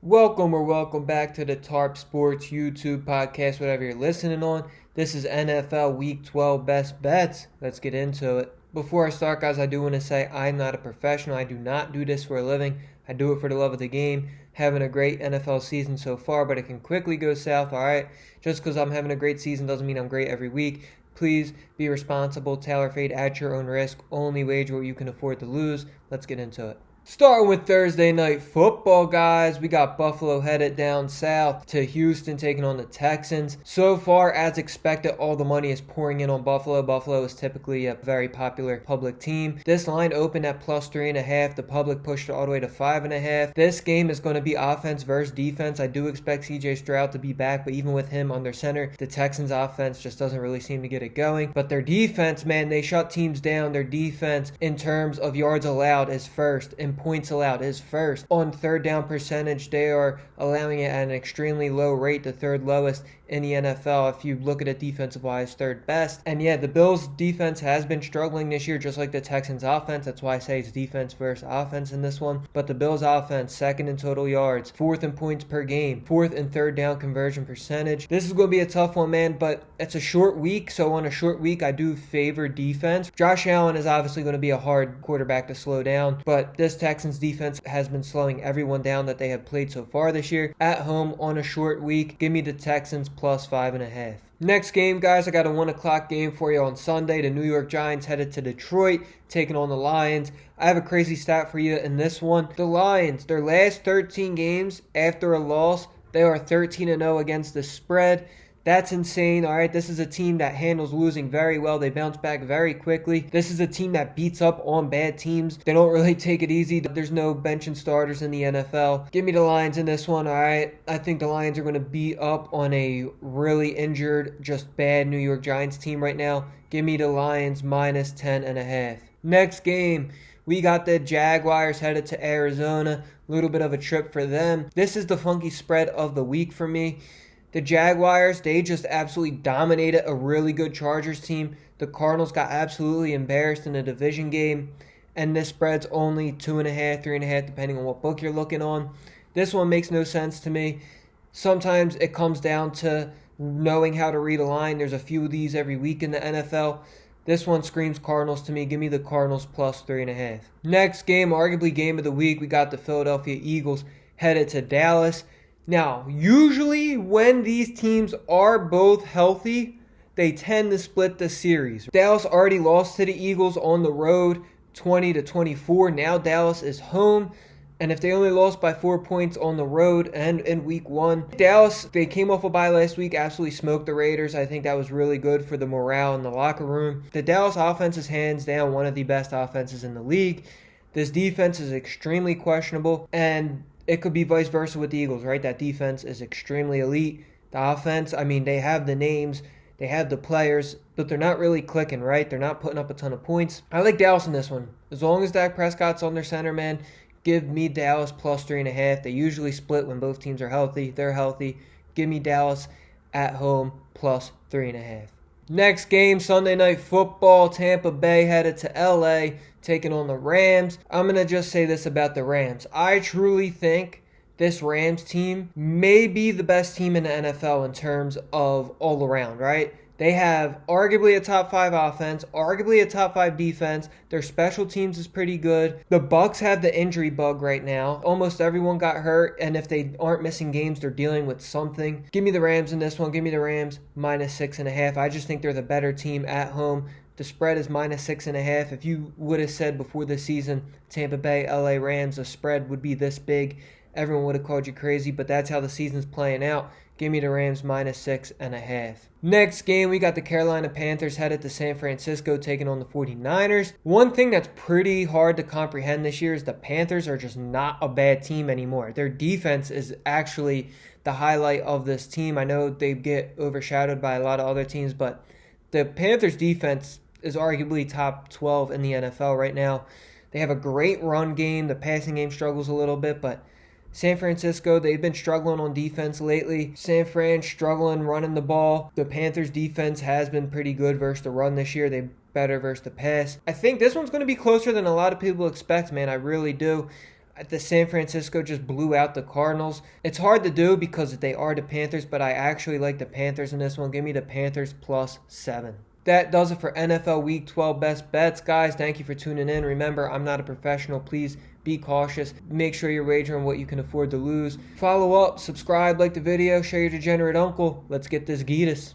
Welcome back to the TARP Sports YouTube podcast, whatever you're listening on. This is NFL Week 12 Best Bets. Let's get into it. Before I start, guys, I do want to say I'm not a professional. I do not do this for a living. I do it for the love of the game. Having a great NFL season so far, but it can quickly go south, all right? Just because I'm having a great season doesn't mean I'm great every week. Please be responsible, tailor fade at your own risk. Only wager what you can afford to lose. Let's get into it. Starting with Thursday night football, guys, we got Buffalo headed down south to Houston taking on the Texans. So far, as expected, all the money is pouring in on Buffalo. Buffalo is typically a very popular public team. This line opened at plus 3.5. The public pushed it all the way to 5.5. This game is going to be offense versus defense. I do expect CJ Stroud to be back, but even with him under center, the Texans offense just doesn't really seem to get it going. But their defense, man, they shut teams down. Their defense in terms of yards allowed is first, and points allowed is first. On third down percentage, they are allowing it at an extremely low rate, the third lowest in the NFL. If you look at it defensive wise, third best. And yeah, the Bills defense has been struggling this year, just like the Texans offense. That's why I say it's defense versus offense in this one. But the Bills offense, second in total yards, fourth in points per game, fourth in third down conversion percentage. This is going to be a tough one, man, but it's a short week. So on a short week, I do favor defense. Josh Allen is obviously going to be a hard quarterback to slow down, but this Texans defense has been slowing everyone down that they have played so far this year. At home on a short week, give me the Texans plus 5.5. Next game, guys, I got a 1 o'clock game for you on Sunday. The New York Giants headed to Detroit, taking on the Lions. I have a crazy stat for you in this one. The Lions, their last 13 games after a loss, they are 13-0 against the spread. That's insane, all right? This is a team that handles losing very well. They bounce back very quickly. This is a team that beats up on bad teams. They don't really take it easy. There's no bench and starters in the NFL. Give me the Lions in this one, all right? I think the Lions are going to beat up on a really injured, just bad New York Giants team right now. Give me the Lions minus 10.5. Next game, we got the Jaguars headed to Arizona. A little bit of a trip for them. This is the funky spread of the week for me. The Jaguars, they just absolutely dominated a really good Chargers team. The Cardinals got absolutely embarrassed in a division game. And this spread's only 2.5, 3.5, depending on what book you're looking on. This one makes no sense to me. Sometimes it comes down to knowing how to read a line. There's a few of these every week in the NFL. This one screams Cardinals to me. Give me the Cardinals plus 3.5. Next game, arguably game of the week, we got the Philadelphia Eagles headed to Dallas. Now, usually when these teams are both healthy, they tend to split the series. Dallas already lost to the Eagles on the road, 20-24. Now Dallas is home, and if they only lost by 4 points on the road and in week 1, Dallas, they came off a bye last week, absolutely smoked the Raiders. I think that was really good for the morale in the locker room. The Dallas offense is hands down one of the best offenses in the league. This defense is extremely questionable, and it could be vice versa with the Eagles, right? That defense is extremely elite. The offense, I mean, they have the names, they have the players, but they're not really clicking, right? They're not putting up a ton of points. I like Dallas in this one. As long as Dak Prescott's on their center, man, give me Dallas plus 3.5. They usually split when both teams are healthy. They're healthy. Give me Dallas at home plus 3.5. Next game, Sunday Night Football. Tampa Bay headed to LA, taking on the Rams. I'm going to just say this about the Rams. I truly think this Rams team may be the best team in the NFL in terms of all around, right? They have arguably a top 5 offense, arguably a top 5 defense. Their special teams is pretty good. The Bucs have the injury bug right now. Almost everyone got hurt, and if they aren't missing games, they're dealing with something. Give me the Rams in this one. Give me the Rams minus 6.5. I just think they're the better team at home. The spread is minus 6.5. If you would have said before the season, Tampa Bay, LA Rams, the spread would be this big, everyone would have called you crazy, but that's how the season's playing out. Give me the Rams minus 6.5. Next game, we got the Carolina Panthers headed to San Francisco taking on the 49ers. One thing that's pretty hard to comprehend this year is the Panthers are just not a bad team anymore. Their defense is actually the highlight of this team. I know they get overshadowed by a lot of other teams, but the Panthers defense is arguably top 12 in the NFL right now. They have a great run game. The passing game struggles a little bit, but San Francisco, they've been struggling on defense lately. San Fran struggling running the ball. The Panthers defense has been pretty good versus the run this year. They better versus the pass. I think this one's going to be closer than a lot of people expect, man. I really do. The San Francisco just blew out the Cardinals. It's hard to do because they are the Panthers, but I actually like the Panthers in this one. Give me the Panthers +7. That does it for NFL Week 12 Best Bets. Guys, thank you for tuning in. Remember, I'm not a professional. Please be cautious. Make sure you're wagering what you can afford to lose. Follow up, subscribe, like the video, share your degenerate uncle. Let's get this Geetus.